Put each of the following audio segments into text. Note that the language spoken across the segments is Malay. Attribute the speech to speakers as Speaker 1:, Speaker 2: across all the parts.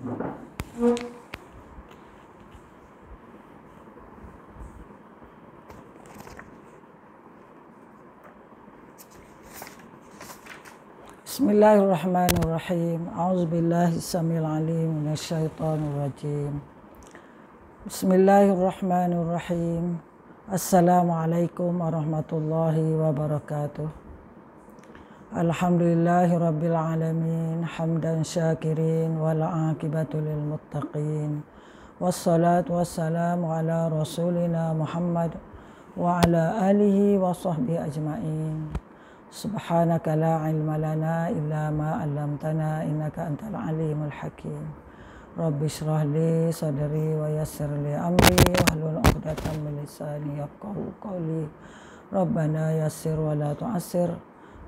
Speaker 1: Bismillahirrahmanirrahim. A'udzubillahi samil alim minasyaitonir rajim. Bismillahirrahmanirrahim. Assalamualaikum warahmatullahi wabarakatuh. Alhamdulillahi rabbil alamin, hamdan syakirin wal aqibatu lil muttaqin. Wassalatu wassalamu ala rasulina Muhammad wa ala alihi wa sahbihi ajma'in. Subhanaka la ilma lana illa ma 'allamtana innaka antal alimul hakim. Rabbi shrah li sadri wa yassir li amri wahlul 'uqdatam min lisani yafqahu qawli. Rabbana yassir wa la tu'assir.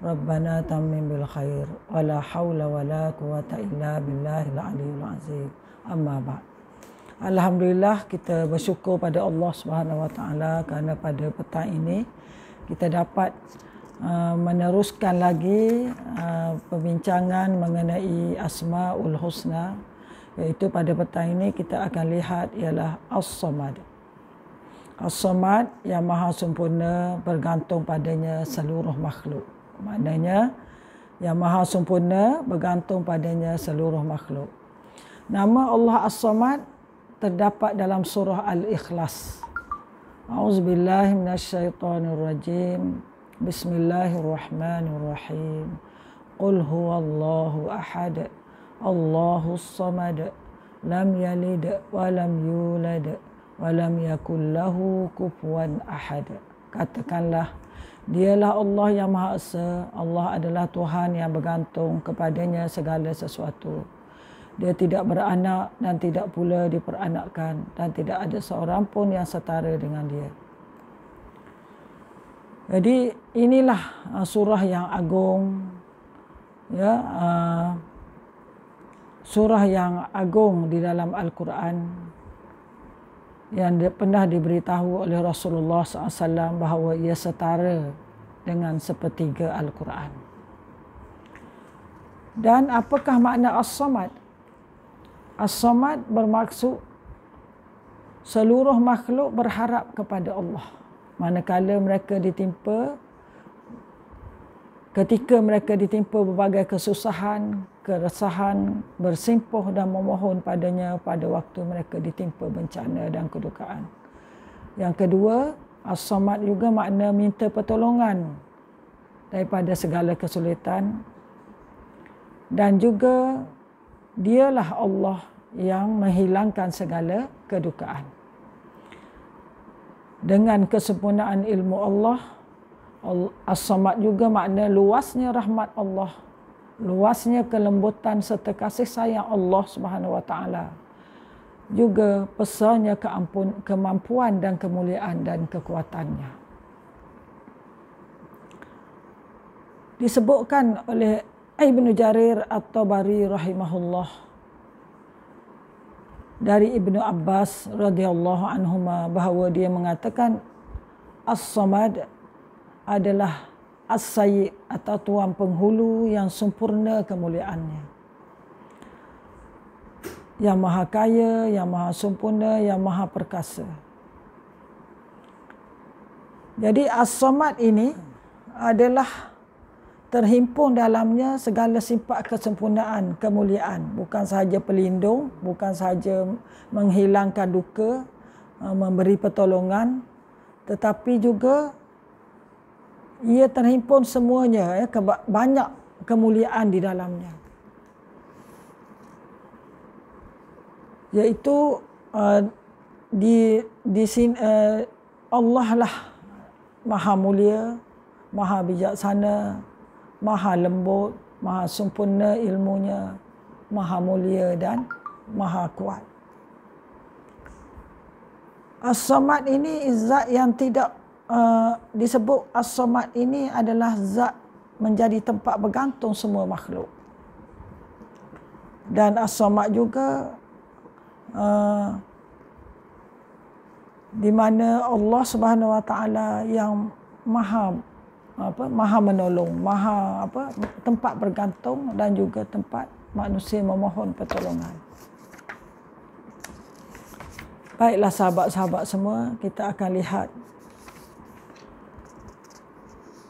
Speaker 1: Rabbana tammim bil khair. Wa la haula wa la quwata illa billahil aliyyil azim. Amma ba'd. Alhamdulillah, kita bersyukur pada Allah Subhanahu wa taala kerana pada petang ini kita dapat meneruskan lagi perbincangan mengenai Asmaul Husna, iaitu pada petang ini kita akan lihat ialah As-Samad. As-Samad yang maha sempurna, bergantung padanya seluruh makhluk. Maknanya yang maha sempurna bergantung padanya seluruh makhluk. Nama Allah As-Samad terdapat dalam surah Al-Ikhlas. A'udzubillahi minasyaitonirrajim. Bismillahirrahmanirrahim. Qul huwallahu ahad, Allahus samad, lam yalid wa lam yulad wa lam yakul lahu kufuwan ahad. Katakanlah, dialah Allah yang Maha Esa. Allah adalah Tuhan yang bergantung kepadanya segala sesuatu. Dia tidak beranak dan tidak pula diperanakkan, dan tidak ada seorang pun yang setara dengan dia. Jadi inilah surah yang agung, ya, surah yang agung di dalam Al-Quran yang pernah diberitahu oleh Rasulullah SAW bahawa ia setara dengan sepertiga Al-Quran. Dan apakah makna As-Samad? As-Samad bermaksud seluruh makhluk berharap kepada Allah. Manakala ketika mereka ditimpa berbagai kesusahan, keresahan, bersimpuh dan memohon padanya pada waktu mereka ditimpa bencana dan kedukaan. Yang kedua, As-Samad juga makna minta pertolongan daripada segala kesulitan, dan juga dialah Allah yang menghilangkan segala kedukaan. Dengan kesempurnaan ilmu Allah, As-Samad juga makna luasnya rahmat Allah, luasnya kelembutan serta kasih sayang Allah Subhanahu wa taala. Juga besarnya kemampuan dan kemuliaan dan kekuatannya. Disebutkan oleh Ibnu Jarir At-Tabari rahimahullah dari Ibnu Abbas radhiyallahu anhuma bahawa dia mengatakan As-Samad adalah As-Sayyi atau Tuan Penghulu yang sempurna kemuliaannya, yang maha kaya, yang maha sempurna, yang maha perkasa. Jadi As-Samad ini adalah terhimpun dalamnya segala sifat kesempurnaan, kemuliaan. Bukan sahaja pelindung, bukan sahaja menghilangkan duka, memberi pertolongan, tetapi juga ia terhimpun semuanya, banyak kemuliaan di dalamnya. Iaitu di sini Allah lah maha mulia, maha bijaksana, maha lembut, maha sempurna ilmunya, maha mulia dan maha kuat. As-Samad ini zat yang tidak disebut As-Samad ini adalah zat menjadi tempat bergantung semua makhluk. Dan As-Samad juga di mana Allah Subhanahu wa taala yang maha menolong, tempat bergantung dan juga tempat manusia memohon pertolongan. Baiklah sahabat-sahabat semua, kita akan lihat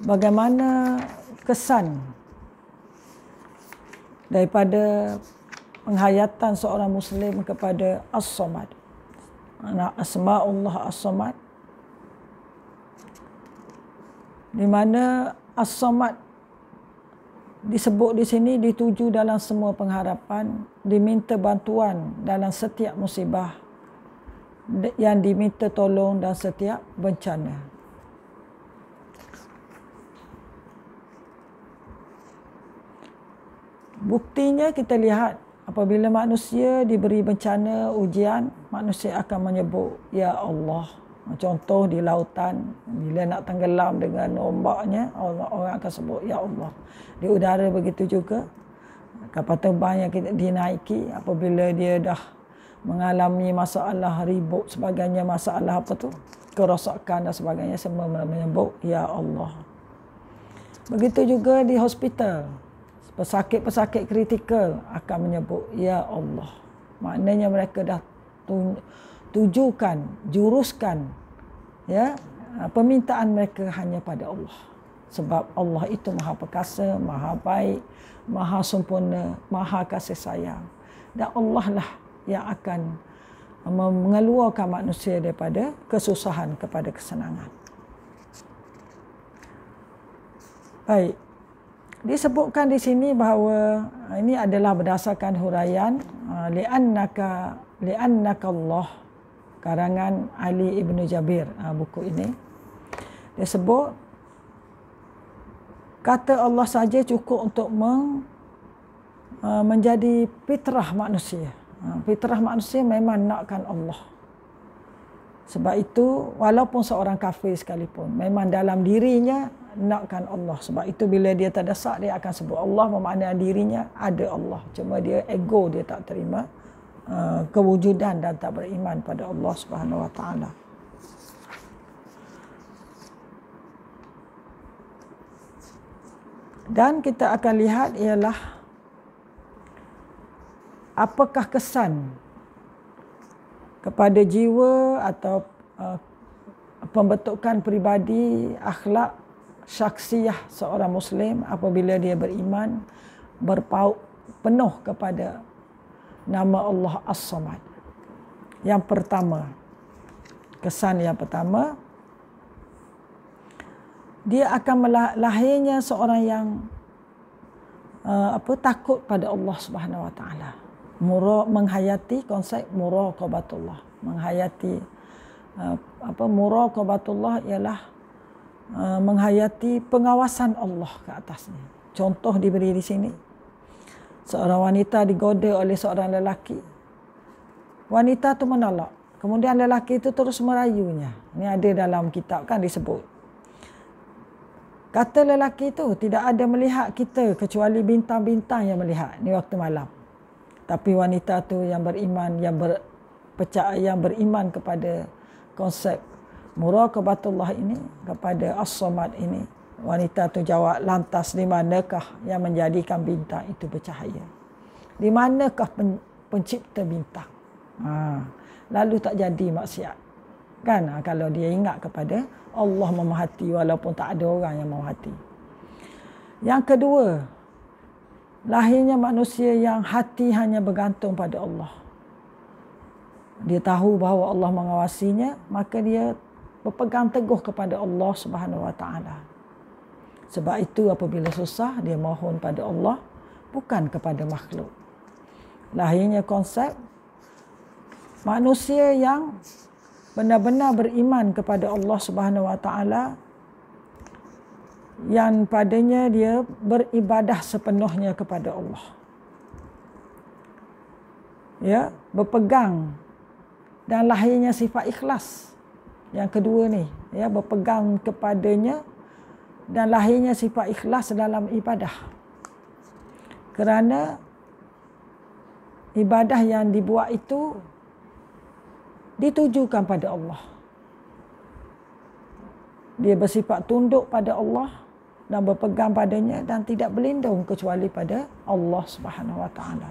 Speaker 1: bagaimana kesan daripada penghayatan seorang Muslim kepada As-Samad. Asma'ullah As-Samad, di mana As-Samad disebut di sini dituju dalam semua pengharapan, diminta bantuan dalam setiap musibah, yang diminta tolong dalam setiap bencana. Buktinya kita lihat apabila manusia diberi bencana, ujian, manusia akan menyebut Ya Allah. Contoh di lautan, bila nak tenggelam dengan ombaknya, orang akan sebut Ya Allah. Di udara begitu juga. Kapal terbang yang kita dinaiki, apabila dia dah mengalami masalah ribut sebagainya, masalah apa tu, kerosakan dan sebagainya, semua menyebut Ya Allah. Begitu juga di hospital, pesakit-pesakit kritikal akan menyebut Ya Allah. Maknanya mereka dah tujukan, juruskan ya permintaan mereka hanya pada Allah. Sebab Allah itu Maha Perkasa, Maha Baik, Maha Sempurna, Maha Kasih Sayang. Dan Allah lah yang akan mengeluarkan manusia daripada kesusahan kepada kesenangan. Baik. Disebutkan di sini bahawa ini adalah berdasarkan huraian li'annaka Allah, karangan Ali Ibn Jabir, buku ini. Dia sebut kata Allah saja cukup untuk menjadi fitrah manusia. Fitrah manusia memang nakkan Allah. Sebab itu walaupun seorang kafir sekalipun, memang dalam dirinya nakkan Allah. Sebab itu bila dia terdesak, dia akan sebut Allah, bermakna dirinya ada Allah. Cuma dia ego, dia tak terima kewujudan dan tak beriman pada Allah Subhanahu Wa Taala. Dan kita akan lihat ialah apakah kesan kepada jiwa atau pembentukan peribadi, akhlak, syakhsiyah seorang Muslim apabila dia beriman, berpaut penuh kepada nama Allah As-Samad. Yang pertama, kesan yang pertama, dia akan lahirnya seorang yang takut pada Allah Subhanahu Wa Taala. Menghayati konsep muraqabatullah. Menghayati muraqabatullah ialah menghayati pengawasan Allah ke atasnya. Contoh diberi di sini. Seorang wanita digoda oleh seorang lelaki. Wanita tu menolak. Kemudian lelaki itu terus merayunya. Ini ada dalam kitab kan disebut. Kata lelaki itu, tidak ada melihat kita kecuali bintang-bintang yang melihat. Ini waktu malam. Tapi wanita tu yang beriman, yang beriman kepada konsep muraqabatullah ini, kepada As-Samad ini, wanita tu jawab, lantas di manakah yang menjadikan bintang itu bercahaya? Di manakah pencipta bintang? Lalu tak jadi maksiat. Kan kalau dia ingat kepada Allah memerhati walaupun tak ada orang yang memerhati. Yang kedua, lahirnya manusia yang hati hanya bergantung pada Allah. Dia tahu bahawa Allah mengawasinya, maka dia berpegang teguh kepada Allah Subhanahu Wa Taala. Sebab itu apabila susah, dia mohon pada Allah, bukan kepada makhluk. Lahirnya konsep manusia yang benar-benar beriman kepada Allah Subhanahu Wa Taala, yang padanya dia beribadah sepenuhnya kepada Allah. Ya, berpegang, dan lahirnya sifat ikhlas. Yang kedua ni, ya, berpegang kepadanya dan lahirnya sifat ikhlas dalam ibadah. Kerana ibadah yang dibuat itu ditujukan pada Allah. Dia bersifat tunduk pada Allah dan berpegang padanya dan tidak berlindung kecuali pada Allah Subhanahu Wa Taala.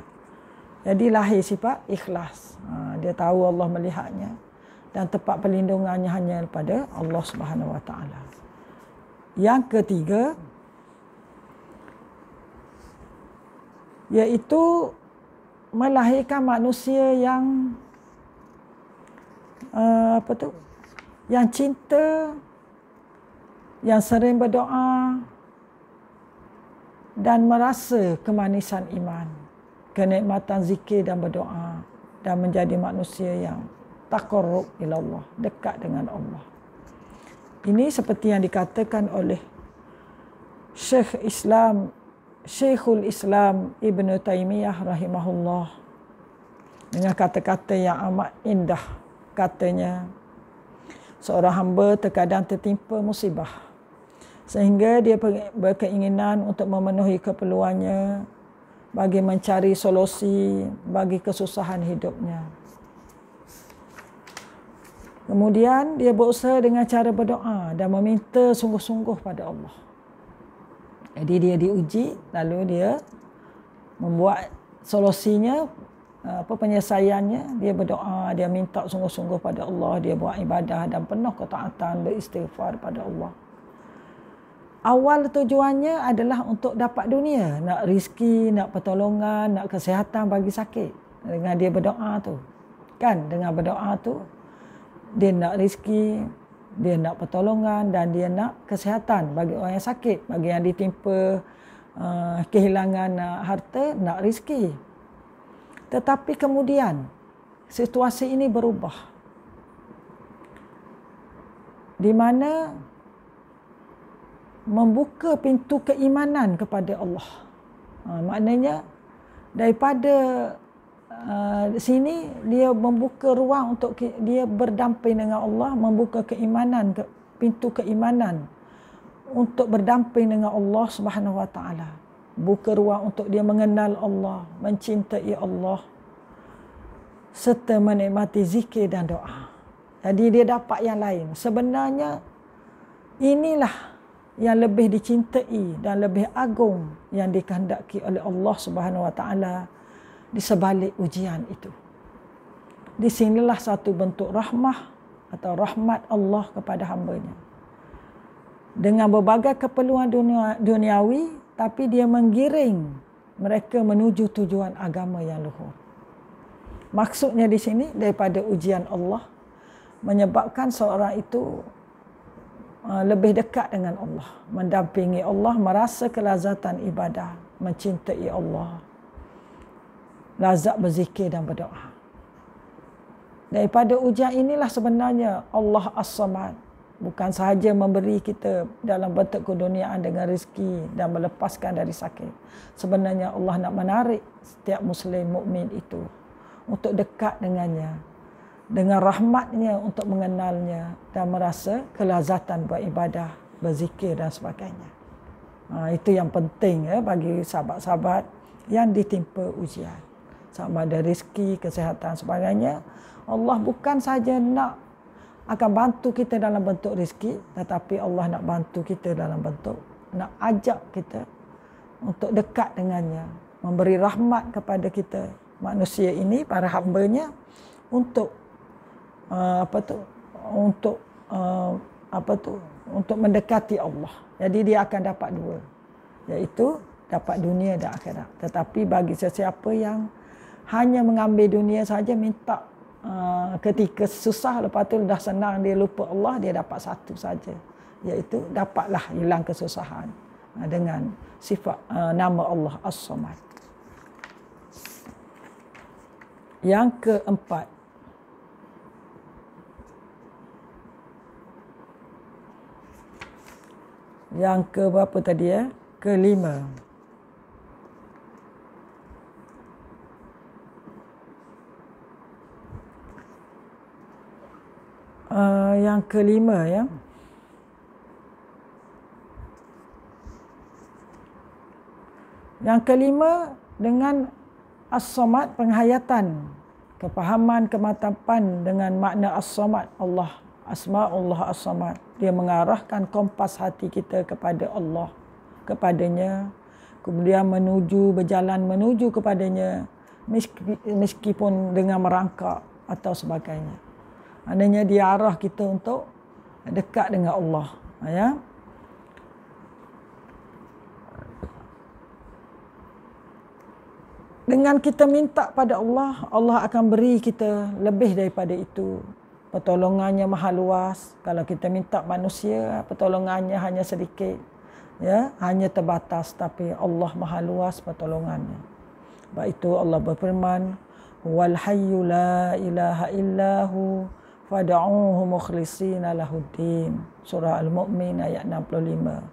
Speaker 1: Jadi lahir sifat ikhlas. Dia tahu Allah melihatnya dan tempat perlindungannya hanya kepada Allah Subhanahu Wa Taala. Yang ketiga, iaitu melahirkan manusia yang yang cinta, yang sering berdoa dan merasa kemanisan iman, kenikmatan zikir dan berdoa, dan menjadi manusia yang taqarrub ila Allah, dekat dengan Allah. Ini seperti yang dikatakan oleh Syekhul Islam Ibn Taymiyah rahimahullah dengan kata-kata yang amat indah. Katanya, seorang hamba terkadang tertimpa musibah sehingga dia berkeinginan untuk memenuhi keperluannya bagi mencari solusi bagi kesusahan hidupnya. Kemudian dia berusaha dengan cara berdoa dan meminta sungguh-sungguh pada Allah. Jadi dia diuji, lalu dia membuat solusinya, penyelesaiannya, dia berdoa, dia minta sungguh-sungguh pada Allah, dia buat ibadah dan penuh ketaatan, beristighfar pada Allah. Awal tujuannya adalah untuk dapat dunia, nak rezeki, nak pertolongan, nak kesihatan bagi sakit. Dengan dia berdoa tu, kan, dengan berdoa tu dia nak rezeki, dia nak pertolongan dan dia nak kesihatan bagi orang yang sakit, bagi yang ditimpa kehilangan harta, nak rezeki. Tetapi kemudian situasi ini berubah, di mana membuka pintu keimanan kepada Allah. Maknanya daripada sini dia membuka ruang untuk dia berdamping dengan Allah, membuka keimanan, pintu keimanan untuk berdamping dengan Allah Subhanahu Wa Taala. Buka ruang untuk dia mengenal Allah, mencintai Allah serta menikmati zikir dan doa. Jadi dia dapat yang lain. Sebenarnya inilah yang lebih dicintai dan lebih agung yang dikehendaki oleh Allah Subhanahu Wa Taala di sebalik ujian itu. Di sinilah satu bentuk rahmah atau rahmat Allah kepada hamba-Nya. Dengan berbagai keperluan duniawi, tapi dia menggiring mereka menuju tujuan agama yang luhur. Maksudnya di sini daripada ujian Allah menyebabkan seorang itu lebih dekat dengan Allah, mendampingi Allah, merasa kelazatan ibadah, mencintai Allah, lazat berzikir dan berdoa. Daripada ujian inilah sebenarnya Allah As-Samad bukan sahaja memberi kita dalam bentuk keduniaan dengan rezeki dan melepaskan dari sakit. Sebenarnya Allah nak menarik setiap Muslim mukmin itu untuk dekat dengannya, dengan rahmatnya untuk mengenalnya dan merasa kelazatan beribadah, berzikir dan sebagainya. Itu yang penting bagi sahabat-sahabat yang ditimpa ujian. Sama ada rezeki, kesihatan sebagainya. Allah bukan saja nak akan bantu kita dalam bentuk rezeki, tetapi Allah nak bantu kita dalam bentuk, nak ajak kita untuk dekat dengannya, memberi rahmat kepada kita manusia ini, para hamba-Nya, untuk untuk mendekati Allah. Jadi dia akan dapat dua, iaitu dapat dunia dan akhirat. Tetapi bagi sesiapa yang hanya mengambil dunia saja, minta ketika susah, lepas tu dah senang dia lupa Allah, dia dapat satu saja, iaitu dapatlah hilang kesusahan dengan sifat nama Allah As-Samad. Yang keempat, yang ke berapa tadi kelima. Yang kelima Yang kelima dengan As-Samad, penghayatan, kepahaman, kemantapan dengan makna As-Samad, Allah, Asma'ullah As-Samad. Dia mengarahkan kompas hati kita kepada Allah, kepadanya, kemudian berjalan menuju kepadanya meskipun dengan merangkak atau sebagainya. Maknanya dia arah kita untuk dekat dengan Allah. Ya. Dengan kita minta pada Allah, Allah akan beri kita lebih daripada itu. Pertolongannya maha luas. Kalau kita minta manusia, pertolongannya hanya sedikit. Ya, hanya terbatas, tapi Allah maha luas pertolongannya. Sebab itu Allah berfirman, "Wal hayyu la ilaha illahu fad'uuhu mukhlishina lahuddin." Surah Al-Mu'min ayat 65.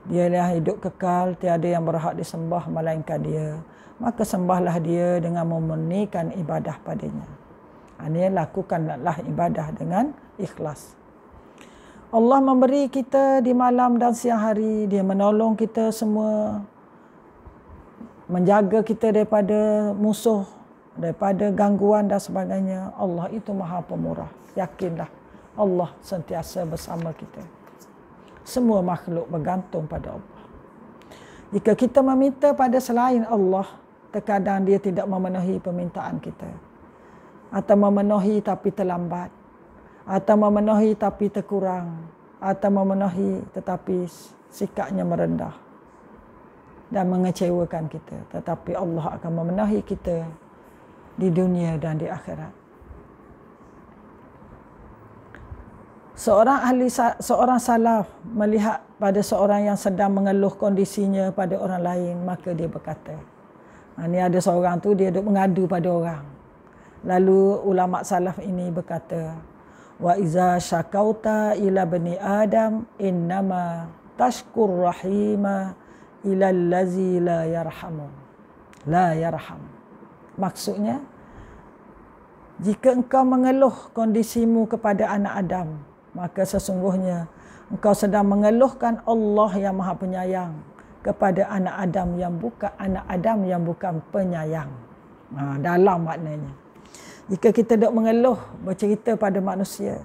Speaker 1: Dialah hidup kekal, tiada yang berhak disembah melainkan Dia. Maka sembahlah Dia dengan memurnikan ibadah padanya. Ini lakukanlah ibadah dengan ikhlas. Allah memberi kita di malam dan siang hari. Dia menolong kita semua. Menjaga kita daripada musuh, daripada gangguan dan sebagainya. Allah itu maha pemurah. Yakinlah Allah sentiasa bersama kita. Semua makhluk bergantung pada Allah. Jika kita meminta pada selain Allah, terkadang Dia tidak memenuhi permintaan kita. Atau memenuhi tapi terlambat. Atau memenuhi tapi terkurang, atau memenuhi tetapi sikapnya merendah dan mengecewakan kita. Tetapi Allah akan memenuhi kita di dunia dan di akhirat. Seorang salaf melihat pada seorang yang sedang mengeluh kondisinya pada orang lain, maka dia berkata, ini ada seorang tu dia duk mengadu pada orang. Lalu ulama salaf ini berkata, wa iza syakauta ila bani Adam innama tashkur rahima ila allazi la yarhamu. La yarham. Maksudnya, jika engkau mengeluh kondisimu kepada anak Adam, maka sesungguhnya engkau sedang mengeluhkan Allah yang Maha Penyayang kepada anak Adam yang bukan penyayang. Dalam maknanya. Jika kita dok mengeluh, bercerita pada manusia,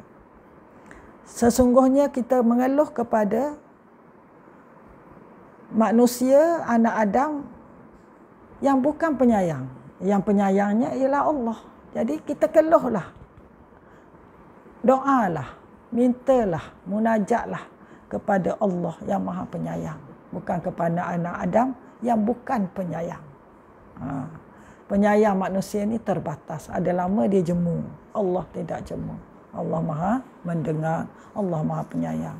Speaker 1: sesungguhnya kita mengeluh kepada manusia, anak Adam yang bukan penyayang. Yang penyayangnya ialah Allah. Jadi kita keluhlah. Doalah, mintalah, munajatlah kepada Allah yang Maha Penyayang. Bukan kepada anak Adam yang bukan penyayang. Penyayang manusia ni terbatas. Ada lama dia jemu. Allah tidak jemu. Allah Maha mendengar. Allah Maha Penyayang.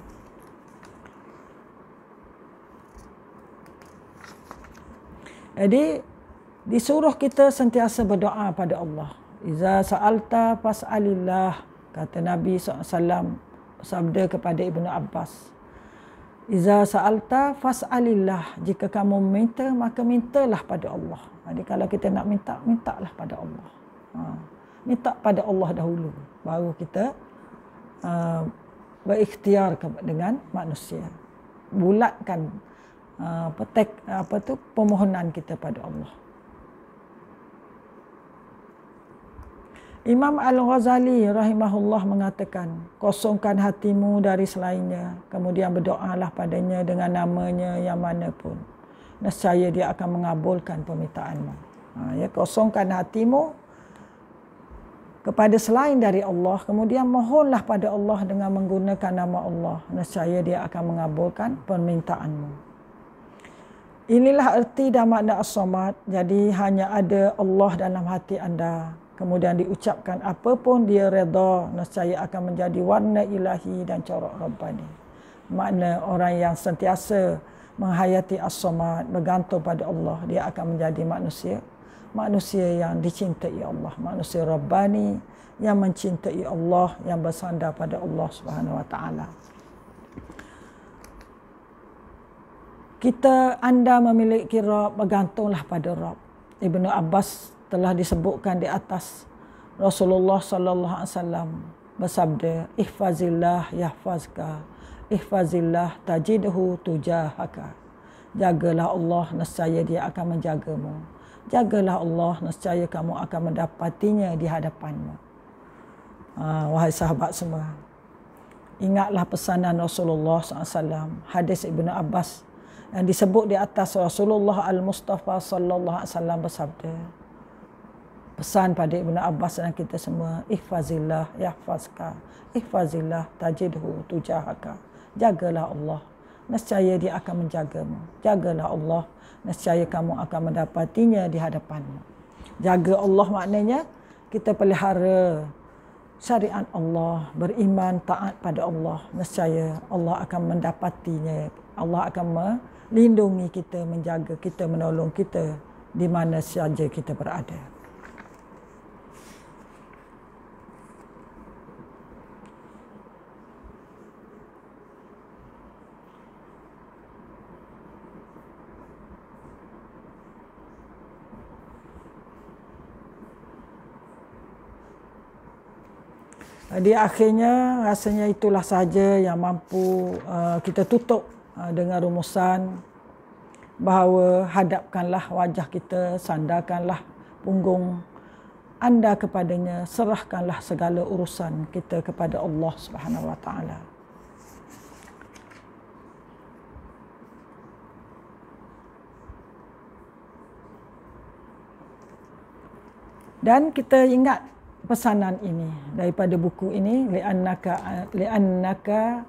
Speaker 1: Jadi disuruh kita sentiasa berdoa pada Allah. Iza sa'alta fas'alillah, kata Nabi SAW sabda kepada Ibnu Abbas. Iza sa'alta fas'alillah, jika kamu minta maka mintalah pada Allah. Jadi kalau kita nak minta, mintalah pada Allah. Minta pada Allah dahulu, baru kita berikhtiar dengan manusia. Bulatkan permohonan kita pada Allah. Imam Al-Ghazali rahimahullah mengatakan, kosongkan hatimu dari selainnya, kemudian berdoalah padanya dengan namanya yang mana pun. Nescaya dia akan mengabulkan permintaanmu. Ya, kosongkan hatimu kepada selain dari Allah, kemudian mohonlah pada Allah dengan menggunakan nama Allah. Nescaya dia akan mengabulkan permintaanmu. Inilah erti dan makna as-samad. Jadi hanya ada Allah dalam hati anda. Kemudian diucapkan apapun dia redha, nescaya akan menjadi warna ilahi dan corak Rabbani. Makna orang yang sentiasa menghayati as-samad, bergantung pada Allah, dia akan menjadi manusia yang dicintai Allah, manusia Rabbani yang mencintai Allah, yang bersandar pada Allah Subhanahu Wa Taala. Anda memiliki Rabb, bergantunglah pada Rabb. Ibnu Abbas telah disebutkan di atas, Rasulullah sallallahu alaihi wasallam bersabda, ihfazillah yahfazka, ihfazillah tajidhu tujahaka. Jagalah Allah, nescaya dia akan menjagamu. Jagalah Allah, nescaya kamu akan mendapatinya di hadapanmu. Wahai sahabat semua, ingatlah pesanan Rasulullah SAW, hadis Ibnu Abbas yang disebut di atas. Rasulullah Al-Mustafa sallallahu alaihi wasallam bersabda, pesan pada Ibnu Abbas dan kita semua, ihfazillah yahfazka, ihfazillah tajidhu tujahaka. Jagalah Allah, nescaya dia akan menjagamu. Jagalah Allah, nescaya kamu akan mendapatinya di hadapanmu. Jaga Allah maknanya kita pelihara syariat Allah, beriman, taat pada Allah. Nescaya Allah akan mendapatinya. Allah akan melindungi kita, menjaga kita, menolong kita di mana saja kita berada. Di akhirnya rasanya itulah saja yang mampu kita tutup dengan rumusan bahawa hadapkanlah wajah kita, sandarkanlah punggung anda kepadanya, serahkanlah segala urusan kita kepada Allah Subhanahu Wa Taala. Dan kita ingat pesanan ini daripada buku ini, li'annaka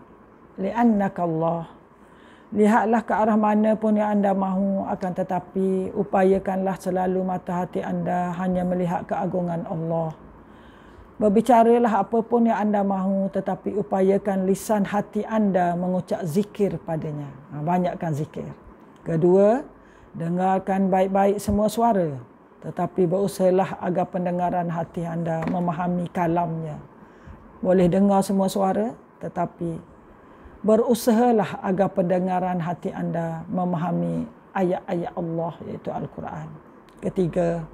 Speaker 1: Allah. Lihatlah ke arah mana pun yang anda mahu, akan tetapi upayakanlah selalu mata hati anda hanya melihat keagungan Allah. Berbicaralah apa pun yang anda mahu, tetapi upayakan lisan hati anda mengucap zikir padanya. Banyakkan zikir. Kedua, dengarkan baik-baik semua suara, tetapi berusahalah agar pendengaran hati anda memahami kalamnya. Boleh dengar semua suara, tetapi berusahalah agar pendengaran hati anda memahami ayat-ayat Allah, iaitu Al-Quran. Ketiga,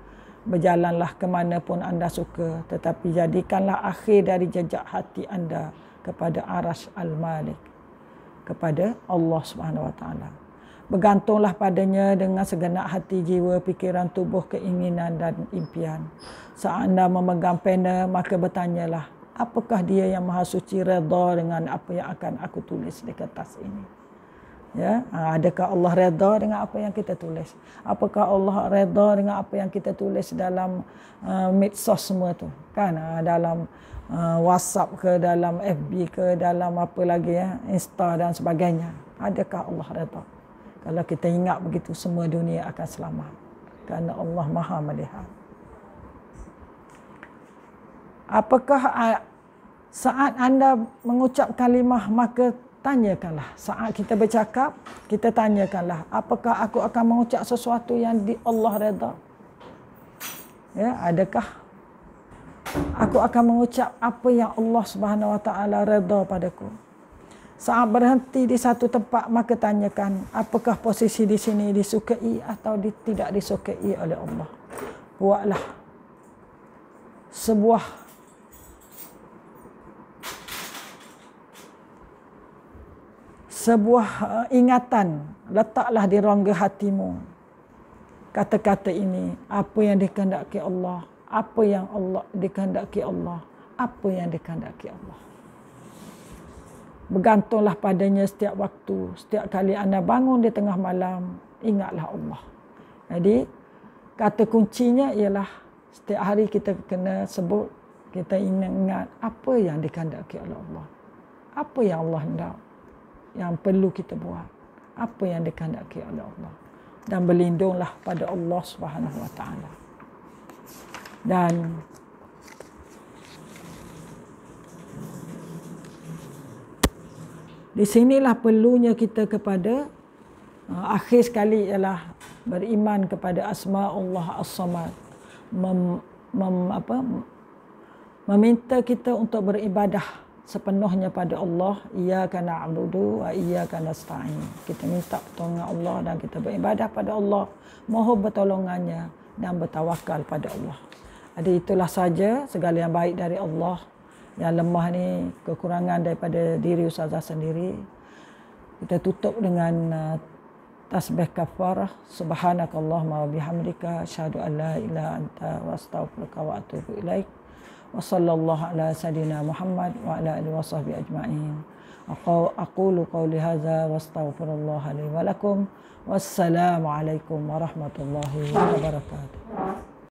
Speaker 1: berjalanlah ke mana pun anda suka, tetapi jadikanlah akhir dari jejak hati anda kepada Arash Al-Malik, kepada Allah Subhanahu Wa Taala. Bergantunglah padanya dengan segenap hati, jiwa, fikiran, tubuh, keinginan dan impian. Saat anda memegang pena, maka bertanyalah, apakah dia yang maha suci redha dengan apa yang akan aku tulis di kertas ini? Ya, adakah Allah redha dengan apa yang kita tulis? Apakah Allah redha dengan apa yang kita tulis dalam medsos semua tu? Kan, dalam WhatsApp ke, dalam FB ke, dalam apa lagi ya, Insta dan sebagainya. Adakah Allah redha? Kalau kita ingat begitu, semua dunia akan selamat. Kerana Allah Maha melihat. Apakah saat anda mengucap kalimah, maka tanyakanlah. Saat kita bercakap, kita tanyakanlah, apakah aku akan mengucap sesuatu yang Allah redha? Ya, adakah aku akan mengucap apa yang Allah Subhanahu Wa Taala redha padaku? Saat berhenti di satu tempat, maka tanyakan, apakah posisi di sini disukai atau tidak disukai oleh Allah. Buatlah sebuah ingatan, letaklah di rongga hatimu kata-kata ini, apa yang dikehendaki Allah, apa yang Allah dikehendaki Allah, apa yang dikehendaki Allah. Bergantunglah padanya setiap waktu. Setiap kali anda bangun di tengah malam, ingatlah Allah. Jadi, kata kuncinya ialah setiap hari kita kena sebut, kita ingat apa yang dikehendaki oleh Allah. Apa yang Allah hendak, yang perlu kita buat. Apa yang dikehendaki oleh Allah. Dan berlindunglah pada Allah Subhanahu Wa Taala. Dan di sinilah perlunya kita kepada akhir sekali ialah beriman kepada asma Allah As-Samad. Meminta kita untuk beribadah sepenuhnya pada Allah. Iyyaka na'budu wa iyyaka nasta'in. Kita minta pertolongan Allah dan kita beribadah pada Allah, mohon pertolongannya dan bertawakal pada Allah. Jadi itulah saja, segala yang baik dari Allah. Yang lemah ni kekurangan daripada diri ustazah sendiri. Kita tutup dengan tasbih kafarah. Subhanakallahumma wa bihamdika asyhadu an la ilaha anta wa astaghfiruka wa atubu ilaik. Wa sallallahu ala sayidina Muhammad wa ala alihi wa sahbihi ajma'in. Aqulu qawli hadza wa astaghfirullaha li wa lakum. Wassalamu alaikum warahmatullahi wabarakatuh.